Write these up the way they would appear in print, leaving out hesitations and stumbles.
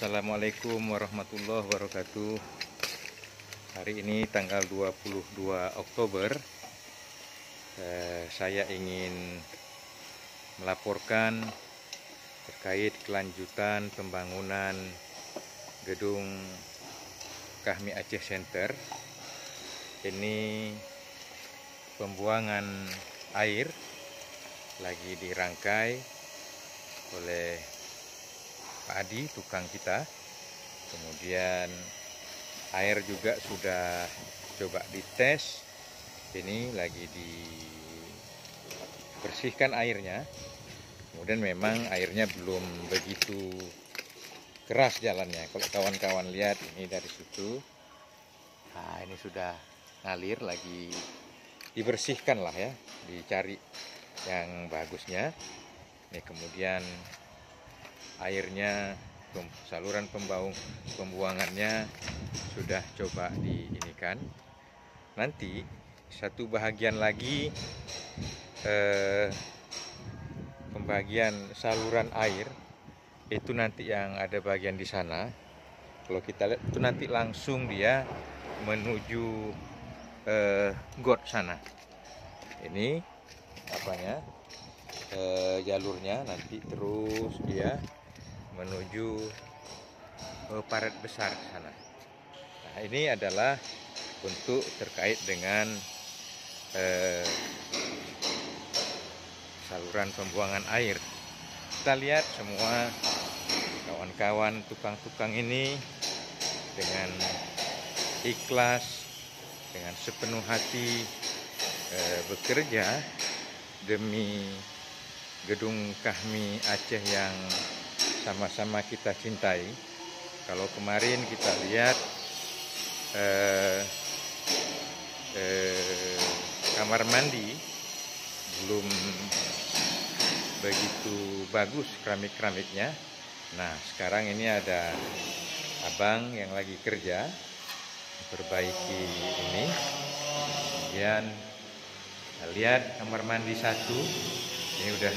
Assalamualaikum warahmatullahi wabarakatuh. Hari ini tanggal 22 Oktober. Saya ingin melaporkan terkait kelanjutan pembangunan gedung Kahmi Aceh Center. Ini pembuangan air lagi dirangkai oleh Pak Adi, tukang kita. Kemudian air juga sudah coba dites. Ini lagi dibersihkan airnya. Kemudian memang airnya belum begitu keras jalannya. Kalau kawan-kawan lihat ini dari situ, nah ini sudah ngalir, lagi dibersihkan lah ya, dicari yang bagusnya. Ini kemudian airnya, saluran pembuangannya sudah coba diinikan. Nanti satu bahagian lagi, pembagian saluran air itu nanti yang ada bagian di sana. Kalau kita lihat itu nanti langsung dia menuju got sana. Ini apanya, jalurnya nanti terus dia menuju parit besar ke sana. Nah, ini adalah untuk terkait dengan saluran pembuangan air. Kita lihat semua kawan-kawan tukang-tukang ini dengan ikhlas, dengan sepenuh hati bekerja demi gedung Kahmi Aceh yang sama-sama kita cintai. Kalau kemarin kita lihat kamar mandi belum begitu bagus keramik-keramiknya. Nah, sekarang ini ada abang yang lagi kerja memperbaiki ini. Kemudian kita lihat kamar mandi satu ini udah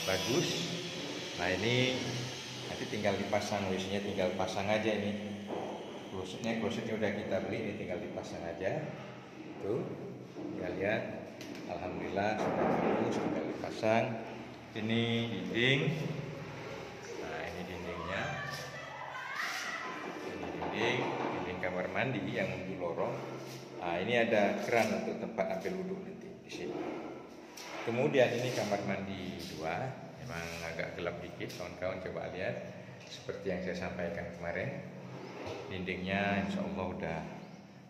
bagus. Nah, ini nanti tinggal dipasang, WC-nya tinggal pasang aja ini. Klosetnya udah kita beli, ini tinggal dipasang aja. Tuh, kita lihat, alhamdulillah sudah bagus, tinggal dipasang. Ini dinding. Nah, ini dindingnya. Ini dinding kamar mandi yang menuju lorong. Nah, ini ada keran untuk tempat ambil wudhu nanti di sini. Kemudian ini kamar mandi 2. Memang agak gelap dikit, kawan-kawan coba lihat. Seperti yang saya sampaikan kemarin, dindingnya insya Allah udah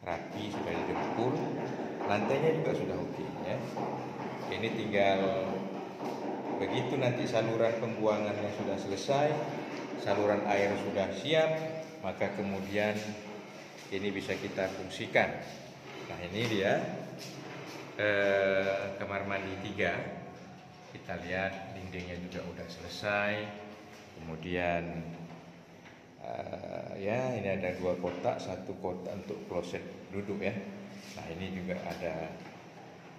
rapi, sudah didempul. Lantainya juga sudah oke ya. Ini tinggal begitu nanti saluran pembuangannya sudah selesai, saluran air sudah siap, maka kemudian ini bisa kita fungsikan. Nah, ini dia kamar mandi 3. Kita lihat dindingnya juga udah selesai. Kemudian ya ini ada 2 kotak, 1 kotak untuk kloset duduk ya. Nah, ini juga ada,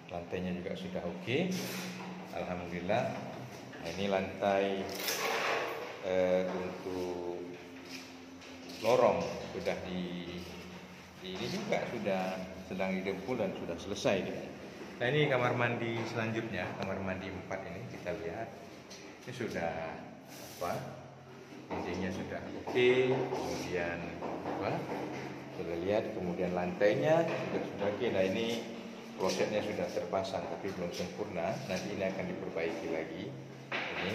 lantainya juga sudah oke. Alhamdulillah. Nah, ini lantai untuk lorong sudah ini juga sudah sedang didempul dan sudah selesai dia. Nah, ini kamar mandi selanjutnya, kamar mandi 4 ini kita lihat. Ini sudah dindingnya sudah oke, kemudian sudah lihat, kemudian lantainya juga sudah oke. Nah, ini klosetnya sudah terpasang tapi belum sempurna, nanti ini akan diperbaiki lagi. Ini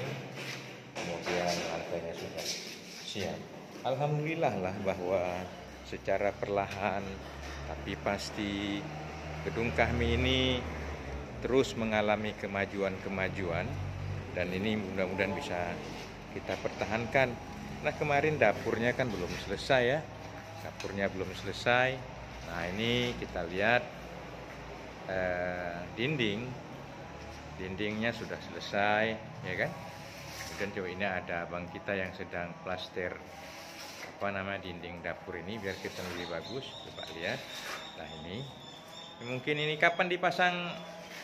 kemudian lantainya sudah siap. Alhamdulillah lah bahwa secara perlahan tapi pasti gedung Kahmi ini terus mengalami kemajuan-kemajuan, dan ini mudah-mudahan bisa kita pertahankan. Nah, kemarin dapurnya kan belum selesai ya, Nah, ini kita lihat dindingnya sudah selesai ya kan. Kemudian coba ini ada abang kita yang sedang plaster dinding dapur ini biar kita lebih bagus. Coba lihat. Nah, ini mungkin ini kapan dipasang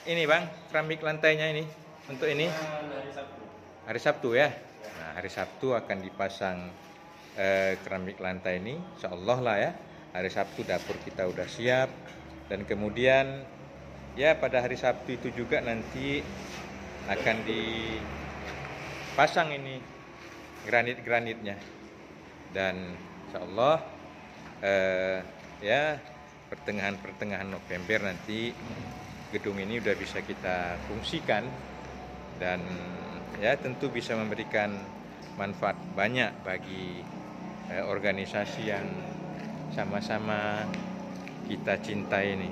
ini bang, keramik lantainya ini untuk ini? Hari Sabtu. Hari Sabtu ya. Nah, hari Sabtu akan dipasang keramik lantai ini, insya Allah lah ya, hari Sabtu dapur kita udah siap. Dan kemudian ya pada hari Sabtu itu juga nanti akan dipasang ini granit-granitnya. Dan insya Allah ya pertengahan November nanti gedung ini udah bisa kita fungsikan, dan ya tentu bisa memberikan manfaat banyak bagi organisasi yang sama-sama kita cintai ini.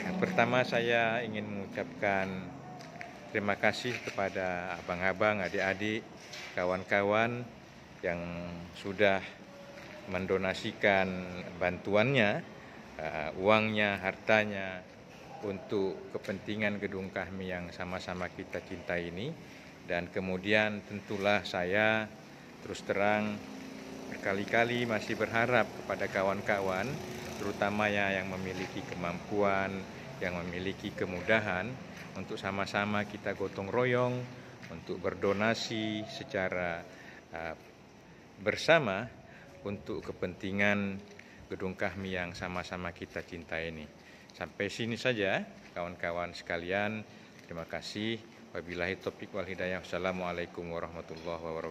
Yang pertama saya ingin mengucapkan terima kasih kepada abang-abang, adik-adik, kawan-kawan yang sudah mendonasikan bantuannya, uangnya, hartanya untuk kepentingan gedung kami yang sama-sama kita cintai ini. Dan kemudian tentulah saya terus terang berkali-kali masih berharap kepada kawan-kawan, terutama yang memiliki kemampuan, yang memiliki kemudahan, untuk sama-sama kita gotong royong untuk berdonasi secara bersama untuk kepentingan gedung kami yang sama-sama kita cintai ini. Sampai sini saja kawan-kawan sekalian. Terima kasih. Wabillahi taufiq wal hidayah. Wassalamualaikum warahmatullahi wabarakatuh.